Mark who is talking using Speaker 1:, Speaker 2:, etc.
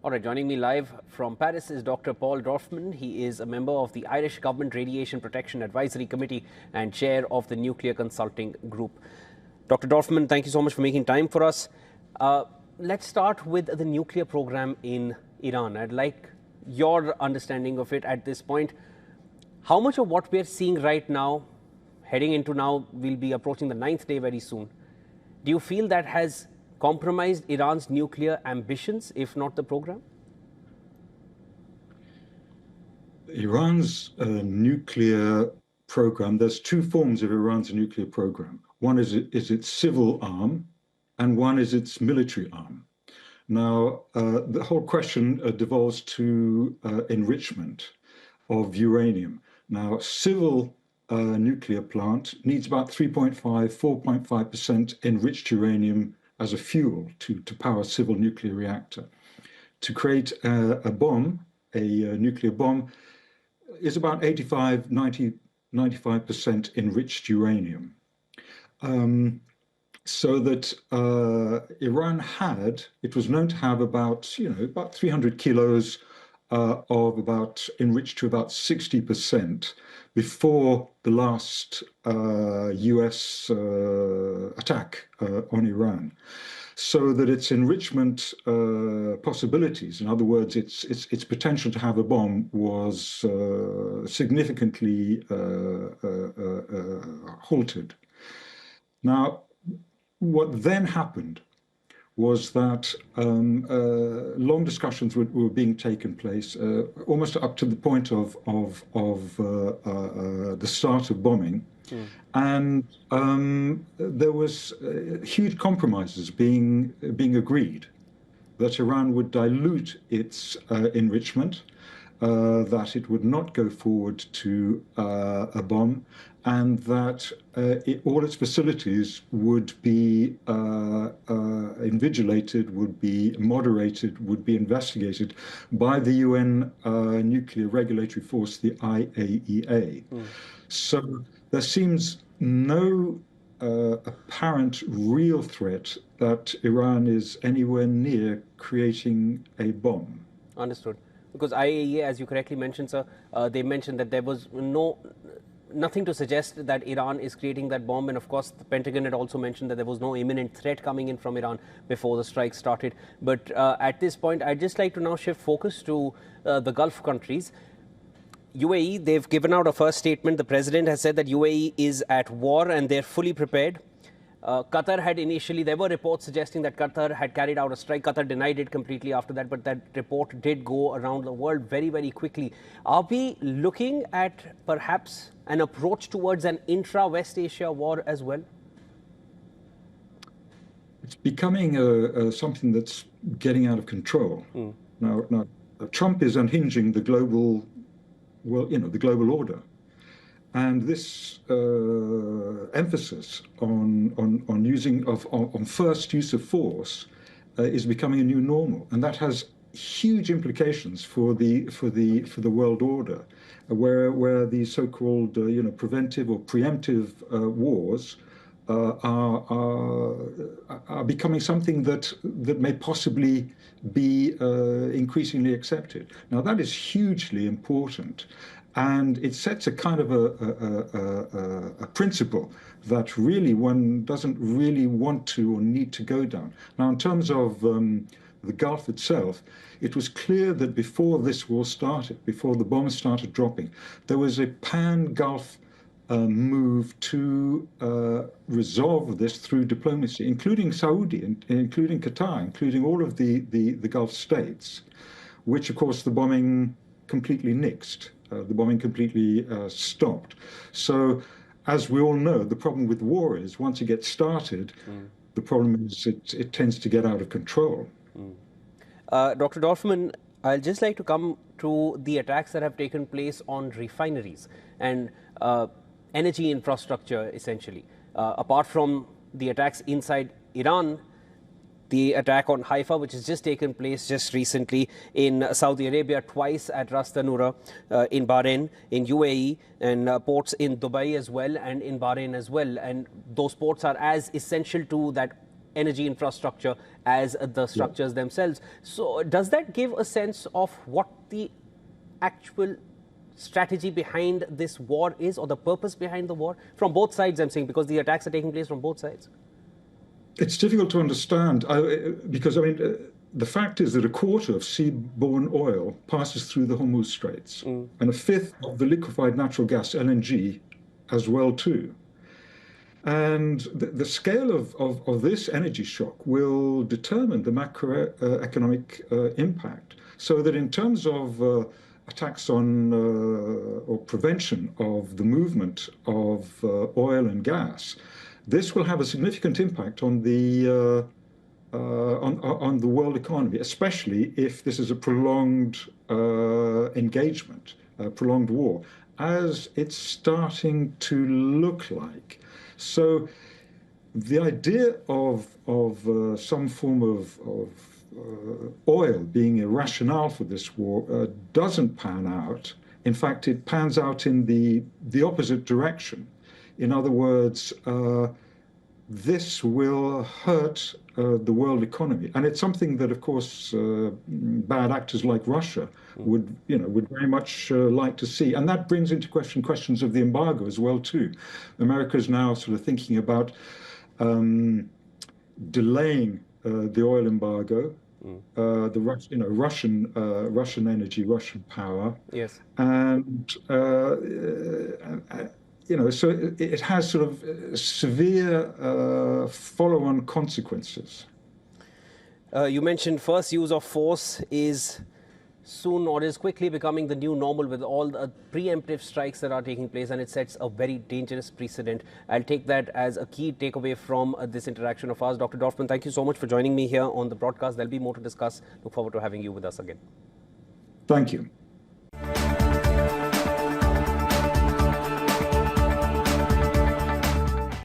Speaker 1: All right, joining me live from Paris is Dr. Paul Dorfman. He is a member of the Irish Government Radiation Protection Advisory Committee and chair of the Nuclear Consulting Group. Dr. Dorfman, thank you so much for making time for us. Let's start with the nuclear program in Iran. I'd like your understanding of it at this point. How much of what we're seeing right now, heading into now, we'll be approaching the 9th day very soon. Do you feel that has compromised Iran's nuclear ambitions, if not the program?
Speaker 2: Iran's nuclear program, there's two forms of Iran's nuclear program. One is its civil arm, and one is its military arm. Now, the whole question devolves to enrichment of uranium. Now, civil nuclear plant needs about 3.5, 4.5% enriched uranium as a fuel to power a civil nuclear reactor. To create a bomb, a nuclear bomb, is about 85, 95% enriched uranium. So that Iran had, it was known to have about 300 kilos of enriched to about 60% before the last US attack on Iran. So that its enrichment possibilities, in other words, its potential to have a bomb, was significantly halted. Now, what then happened was that long discussions were being taken place, almost up to the point of the start of bombing. And there was huge compromises being agreed that Iran would dilute its enrichment, that it would not go forward to a bomb, and that all its facilities would be invigilated, would be moderated, would be investigated by the UN nuclear regulatory force, the IAEA. So there seems no apparent real threat that Iran is anywhere near creating a bomb.
Speaker 1: Understood. Because IAEA, as you correctly mentioned, sir, they mentioned that there was nothing to suggest that Iran is creating that bomb. And of course, the Pentagon had also mentioned that there was no imminent threat coming in from Iran before the strike started. But at this point, I'd just like to now shift focus to the Gulf countries. UAE, they've given out a first statement. The president has said that UAE is at war and they're fully prepared. Qatar had initially, there were reports suggesting that Qatar had carried out a strike. Qatar denied it completely after that, but that report did go around the world very, very quickly. Are we looking at perhaps an approach towards an intra-West Asia war as well?
Speaker 2: It's becoming something that's getting out of control. Now, Trump is unhinging the global, the global order. And this emphasis on first use of force is becoming a new normal, and that has huge implications for the world order, where the so-called preventive or preemptive wars are becoming something that may possibly be increasingly accepted. Now, that is hugely important. And it sets a kind of a principle that really one doesn't really want to or need to go down. Now, in terms of the Gulf itself, it was clear that before this war started, before the bombs started dropping, there was a pan-Gulf move to resolve this through diplomacy, including Saudi, including Qatar, including all of the Gulf states, which, of course, the bombing completely nixed. The bombing completely stopped. So, as we all know, the problem with war is once it gets started, the problem is it tends to get out of control.
Speaker 1: Dr. Dorfman, I'd just like to come to the attacks that have taken place on refineries and energy infrastructure, essentially. Apart from the attacks inside Iran, the attack on Haifa, which has just taken place just recently in Saudi Arabia, twice at Ras Tanura, in Bahrain, in UAE, and ports in Dubai as well, and in Bahrain as well. And those ports are as essential to that energy infrastructure as the structures themselves. So does that give a sense of what the actual strategy behind this war is, or the purpose behind the war? From both sides, I'm saying, because the attacks are taking place from both sides.
Speaker 2: It's difficult to understand because, I mean, the fact is that a quarter of seaborne oil passes through the Hormuz Straits, and a fifth of the liquefied natural gas, LNG, as well too. And the scale of this energy shock will determine the macroeconomic impact. So that in terms of attacks on or prevention of the movement of oil and gas, this will have a significant impact on the world economy, especially if this is a prolonged engagement, a prolonged war, as it's starting to look like. So the idea of some form of oil being a rationale for this war doesn't pan out. In fact, it pans out in the opposite direction. In other words, this will hurt the world economy, and it's something that, of course, bad actors like Russia would very much like to see. And that brings into question questions of the embargo as well too. America is now sort of thinking about delaying the oil embargo, Russian energy, Russian power.
Speaker 1: Yes.
Speaker 2: And so it has sort of severe follow-on consequences.
Speaker 1: You mentioned first use of force is soon or is quickly becoming the new normal with all the preemptive strikes that are taking place, and it sets a very dangerous precedent. I'll take that as a key takeaway from this interaction of ours. Dr. Dorfman, thank you so much for joining me here on the broadcast. There'll be more to discuss. Look forward to having you with us again.
Speaker 2: Thank you.